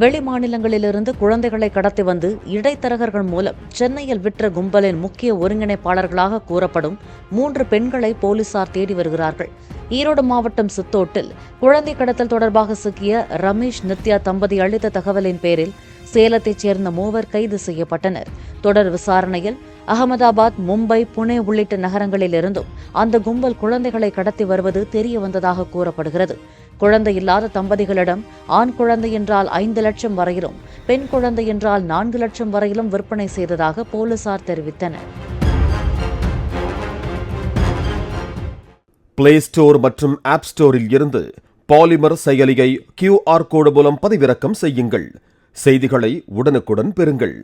வெளி மாநிலங்களிலிருந்து குழந்தைகளை கடத்தி வந்து இடைத்தரகர்கள் மூலம் சென்னையில் விற்ற கும்பலின் முக்கிய ஒருங்கிணைப்பாளர்களாக கூறப்படும் 3 பெண்களை போலீசார் தேடி வருகிறார்கள். ஈரோடு மாவட்டம் சித்தோட்டில் குழந்தை கடத்தல் தொடர்பாக சிக்கிய ரமேஷ் நித்யா தம்பதி அளித்த தகவலின் பேரில் சேலத்தைச் சேர்ந்த 3 கைது செய்யப்பட்டனர். தொடர் விசாரணையில் அகமதாபாத், மும்பை, புனே உள்ளிட்ட நகரங்களிலிருந்தும் அந்த கும்பல் குழந்தைகளை கடத்தி வருவது தெரியவந்ததாக கூறப்படுகிறது. குழந்தை இல்லாத தம்பதிகளிடம் ஆண் குழந்தை என்றால் 5 லட்சம் வரையிலும், பெண் குழந்தை என்றால் 4 லட்சம் வரையிலும் விற்பனை செய்ததாக போலீசார் தெரிவித்தனர். பிளே ஸ்டோர் மற்றும் ஆப் ஸ்டோரில் இருந்து பாலிமர் செயலியை QR கோடு மூலம் பதிவிறக்கம் செய்யுங்கள். செய்திகளை உடனுக்குடன் பெறுங்கள்.